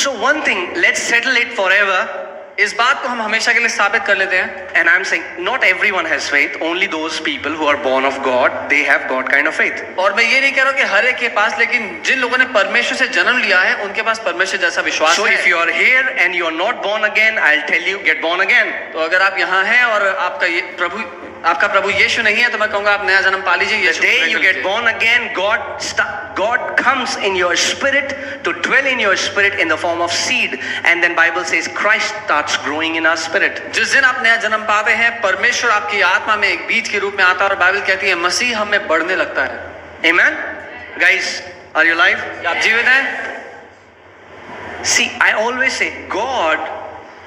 So one thing, let's settle it forever. इस बात को हम हमेशा के लिए साबित कर लेते हैं. And I'm saying not everyone has faith. Only those people who are born of God, they have God kind of faith. और मैं ये नहीं कह रहा हूँ कि हर एक के पास, लेकिन जिन लोगों ने परमेश्वर से जन्म लिया है उनके पास परमेश्वर जैसा विश्वास So है. if you are here and you are not born again, I'll tell you, get born again. तो अगर आप यहाँ हैं और आपका प्रभु यीशु नहीं है, तो मैं कहूँगा आप नया जन्म पा लीजिए. The day you get born again, God comes in your spirit to dwell in your spirit in the form of seed, and then Bible says Christ starts growing in our spirit. जिस दिन आप नया जन्म पाते हैं, परमेश्वर आपकी आत्मा में एक बीज के रूप में आता है और बाइबल कहती है मसीह हम में बढ़ने लगता है. Amen? Guys, are you alive? आप जीवित हैं? See, I always say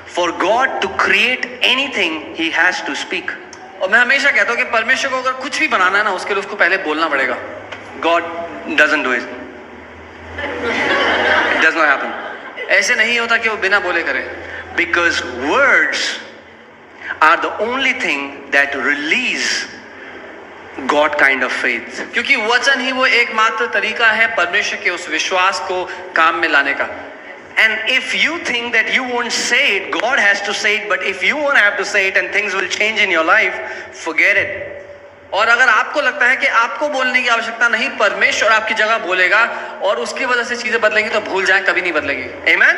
for God to create anything, He has to speak. और मैं हमेशा कहता हूँ कि परमेश्वर को अगर कुछ भी बनाना है ना, उसके लिए उसको पहले बोलना पड़ेगा. God doesn't do it. It does not happen. ऐसे नहीं होता कि वो बिना बोले करे. Because words are the only thing that release God kind of faith. क्योंकि वचन ही वो एकमात्र तरीका है परमेश्वर के उस विश्वास को काम में लाने का. And if you think that you won't say it, God has to say it, but if you won't have to say it and things will change in your life, forget it. और अगर आपको लगता है कि आपको बोलने की आवश्यकता नहीं, परमेश्वर आपकी जगह बोलेगा और उसकी वजह से चीजें बदलेंगी, तो भूल जाएं, कभी नहीं बदलेगी. Amen?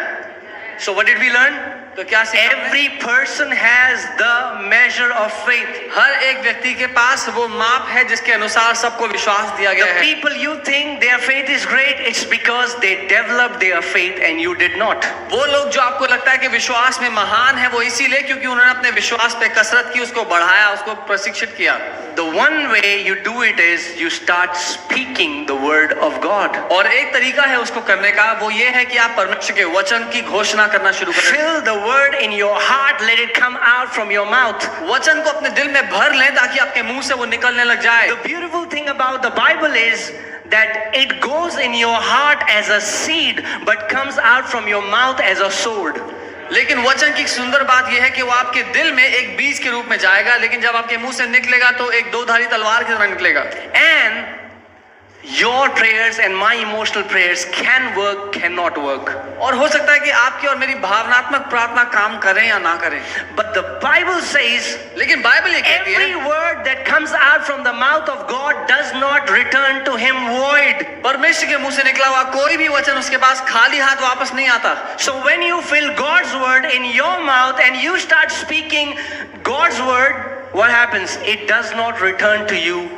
So what did we learn? तो क्या सीखा? Every person has the measure of faith. हर एक व्यक्ति के पास वो माप है जिसके अनुसार सबको विश्वास दिया गया The है. people you think their faith is great, it's because they developed their faith and you did not. वो लोग जो आपको लगता है कि विश्वास में महान है, वो इसीलिए क्योंकि उन्होंने अपने विश्वास पे कसरत की, उसको बढ़ाया, उसको प्रशिक्षित किया. The one way you do it is you start speaking the word of God. और एक तरीका है उसको करने का, वो ये है कि आप परमेश्वर के वचन की घोषणा करना शुरू करें. Fill the word in your heart, let it come out from your mouth. वचन को अपने दिल में भर लें ताकि आपके मुंह से वो निकलने लग जाए. The beautiful thing about the Bible is that it goes in your heart as a seed but comes out from your mouth as a sword. लेकिन वचन की सुंदर बात यह है कि वो आपके दिल में एक बीज के रूप में जाएगा, लेकिन जब आपके मुंह से निकलेगा तो एक दो-धारी तलवार की तरह निकलेगा. And your prayers and my emotional prayers can work, cannot work. और हो सकता है कि आपकी और मेरी भावनात्मक प्रार्थना काम करें या ना करें. But the Bible says लेकिन बाइबल ये कहती है every word that comes out from the mouth of God does not return to him void. परमेश्वर के मुंह से निकला हुआ कोई भी वचन उसके पास खाली हाथ वापस नहीं आता. So when you fill God's word in your mouth and you start speaking God's word, what happens? It does not return to you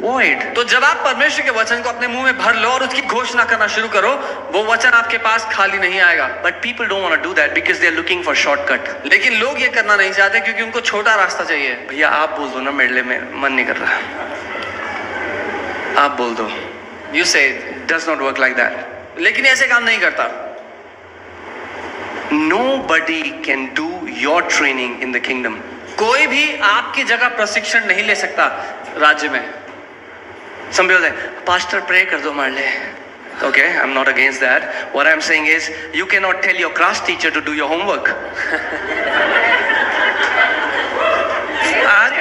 void. तो जब आप परमेश्वर के वचन को अपने मुंह में भर लो और उसकी घोषणा करना शुरू करो, वो वचन आपके पास खाली नहीं आएगा. But people don't want to do that because they're looking for shortcut. लेकिन लोग ये करना नहीं चाहते क्योंकि उनको छोटा रास्ता चाहिए. भैया आप बोल दो ना, मेरे लिए मन नहीं कर रहा. आप बोल दो. You say it does not work like that. लेकिन ऐसे काम नहीं करता. Nobody can do your training in the kingdom. कोई भी आपकी जगह प्रशिक्षण नहीं ले सकता राज्य में. Some people say, Pastor, pray kar do हमारे लिए. Okay, I'm not against that. What I'm saying is, you cannot tell your class teacher to do your homework.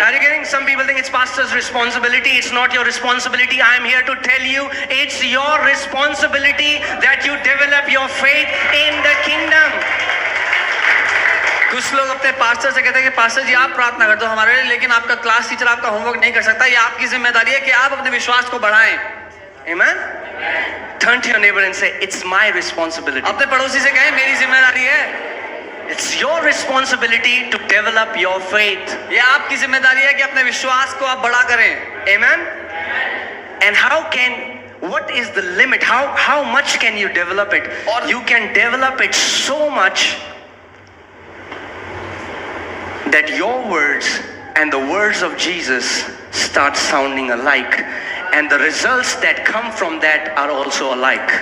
Are you getting? Some people think it's pastor's responsibility. It's not your responsibility. I'm here to tell you, it's your responsibility that you develop your faith in the kingdom. कुछ लोग अपने pastor से कहते हैं कि pastor जी आप प्रार्थना कर दो हमारे लिए, लेकिन आपका क्लास टीचर आपका होमवर्क नहीं कर सकता. ये आपकी जिम्मेदारी है कि आप अपने विश्वास को बढ़ाएं. Amen? Turn to your neighbor and say, it's my responsibility. अपने पड़ोसी से कहें मेरी जिम्मेदारी है. It's your responsibility to develop your faith. ये आपकी जिम्मेदारी है कि अपने विश्वास को आप बड़ा करें. Amen? And what is the limit? How much can you develop it? Or you can develop it so much that your words and the words of Jesus start sounding alike, and the results that come from that are also alike.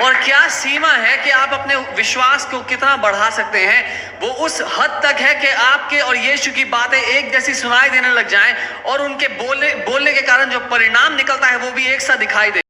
और क्या सीमा है कि आप अपने विश्वास को कितना बढ़ा सकते हैं? वो उस हद तक है कि आपके और यीशु की बातें एक जैसी सुनाई देने लग जाएं और उनके बोलने के कारण जो परिणाम निकलता है वो भी एक सा दिखाई दे.